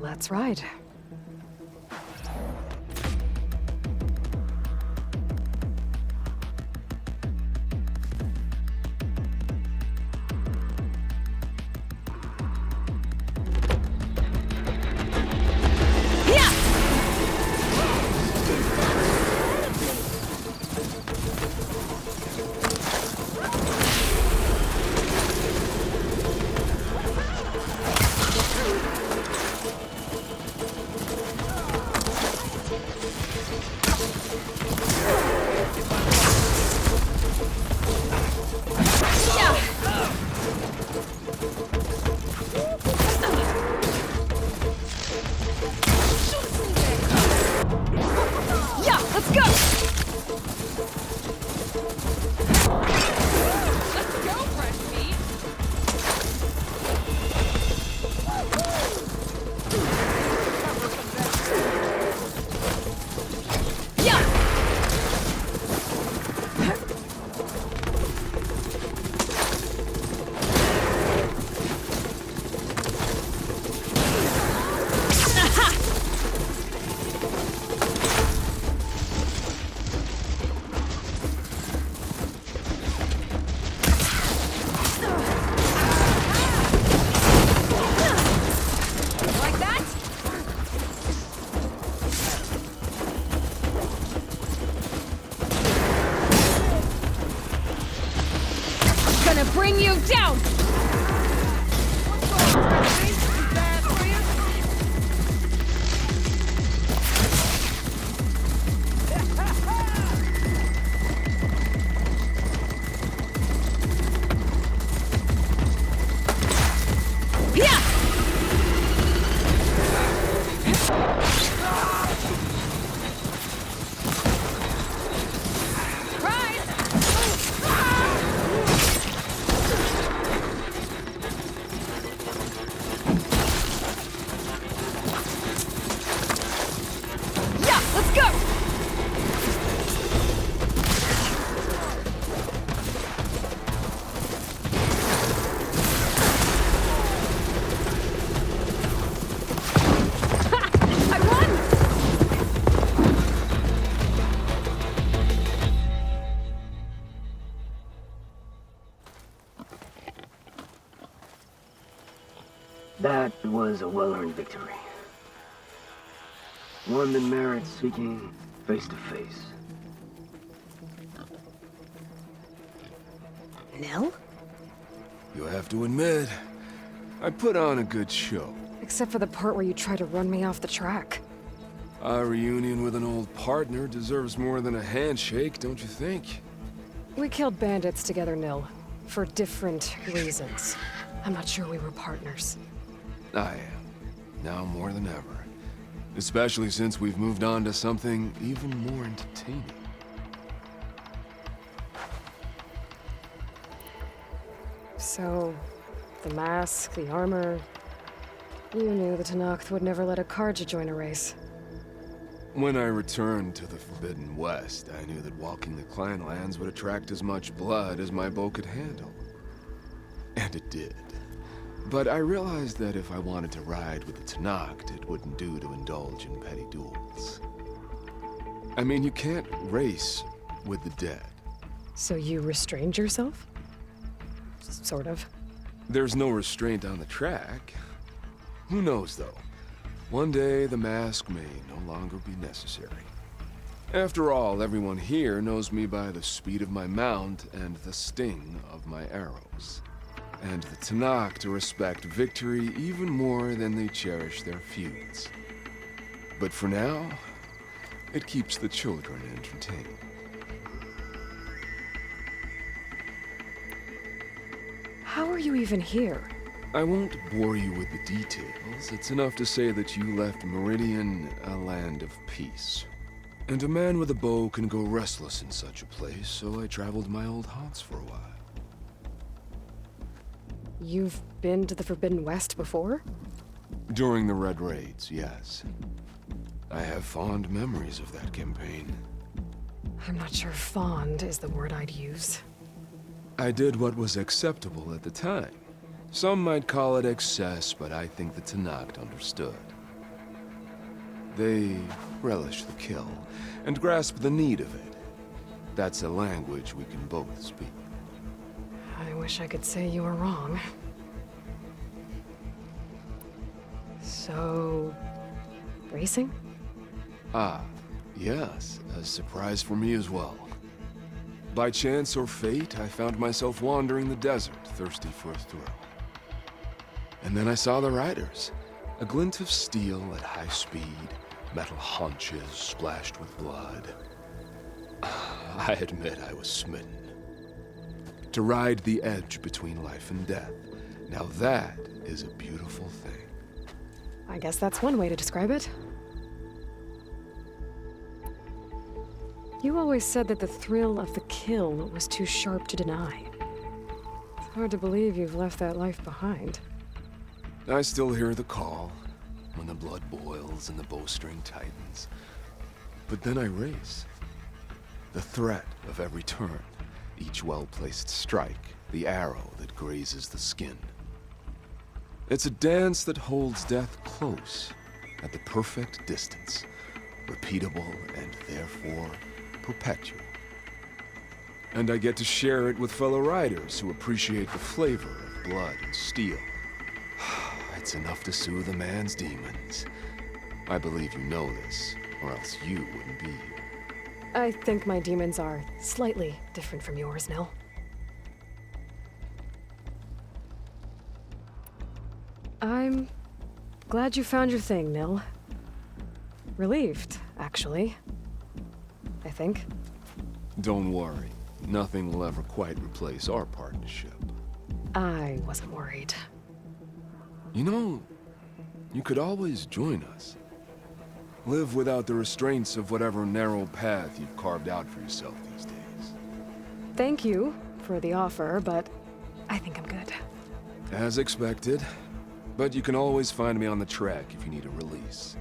Let's ride. Bring you down! That was a well-earned victory. One that merits speaking face to face. Nell? You have to admit, I put on a good show. Except for the part where you try to run me off the track. A reunion with an old partner deserves more than a handshake, don't you think? We killed bandits together, Nil. For different reasons. I'm not sure we were partners. I am. Now more than ever. Especially since we've moved on to something even more entertaining. So, the mask, the armor... You knew the Tenakth would never let a Karja join a race. When I returned to the Forbidden West, I knew that walking the clan lands would attract as much blood as my bow could handle. And it did. But I realized that if I wanted to ride with the Tenakth, it wouldn't do to indulge in petty duels. I mean, you can't race with the dead. So you restrained yourself? Sort of. There's no restraint on the track. Who knows, though? One day, the mask may no longer be necessary. After all, everyone here knows me by the speed of my mount and the sting of my arrows. And the Tenakth respect victory even more than they cherish their feuds. But for now, it keeps the children entertained. How are you even here? I won't bore you with the details. It's enough to say that you left Meridian a land of peace. And a man with a bow can go restless in such a place, so I traveled my old haunts for a while. You've been to the Forbidden West before? During the Red Raids, yes. I have fond memories of that campaign. I'm not sure fond is the word I'd use. I did what was acceptable at the time. Some might call it excess, but I think the Tenakth understood. They relish the kill and grasp the need of it. That's a language we can both speak. I wish I could say you were wrong. So... racing? Ah, yes, a surprise for me as well. By chance or fate, I found myself wandering the desert, thirsty for a thrill. And then I saw the riders. A glint of steel at high speed, metal haunches splashed with blood. I admit I was smitten. To ride the edge between life and death, now that is a beautiful thing. I guess that's one way to describe it. You always said that the thrill of the kill was too sharp to deny. It's hard to believe you've left that life behind. I still hear the call, when the blood boils and the bowstring tightens. But then I race. The threat of every turn, each well-placed strike, the arrow that grazes the skin. It's a dance that holds death close, at the perfect distance, repeatable and therefore perpetual. And I get to share it with fellow riders who appreciate the flavor of blood and steel. It's enough to soothe a man's demons. I believe you know this, or else you wouldn't be here. I think my demons are slightly different from yours, Nil. I'm glad you found your thing, Nil. Relieved, actually. I think. Don't worry. Nothing will ever quite replace our partnership. I wasn't worried. You know, you could always join us. Live without the restraints of whatever narrow path you've carved out for yourself these days. Thank you for the offer, but I think I'm good. As expected. But you can always find me on the track if you need a release.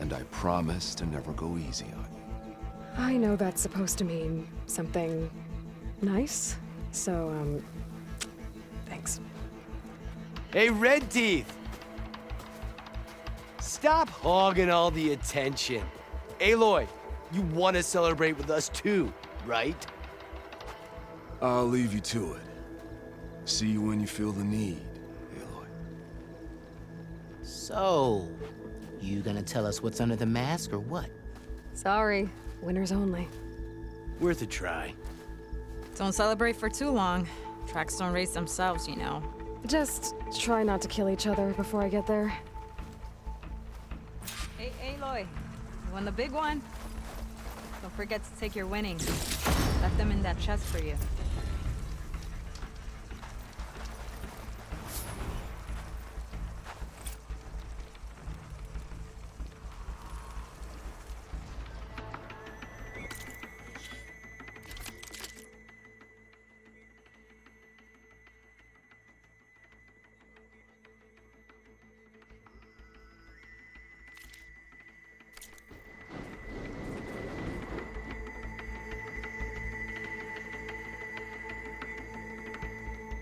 And I promise to never go easy on you. I know that's supposed to mean something nice, so, thanks. Hey, Red Teeth! Stop hogging all the attention. Aloy, you want to celebrate with us too, right? I'll leave you to it. See you when you feel the need, Aloy. So, you gonna tell us what's under the mask or what? Sorry, winners only. Worth a try. Don't celebrate for too long. Tracks don't race themselves, you know. Just try not to kill each other before I get there. Hey, Aloy, you won the big one? Don't forget to take your winnings. Left them in that chest for you.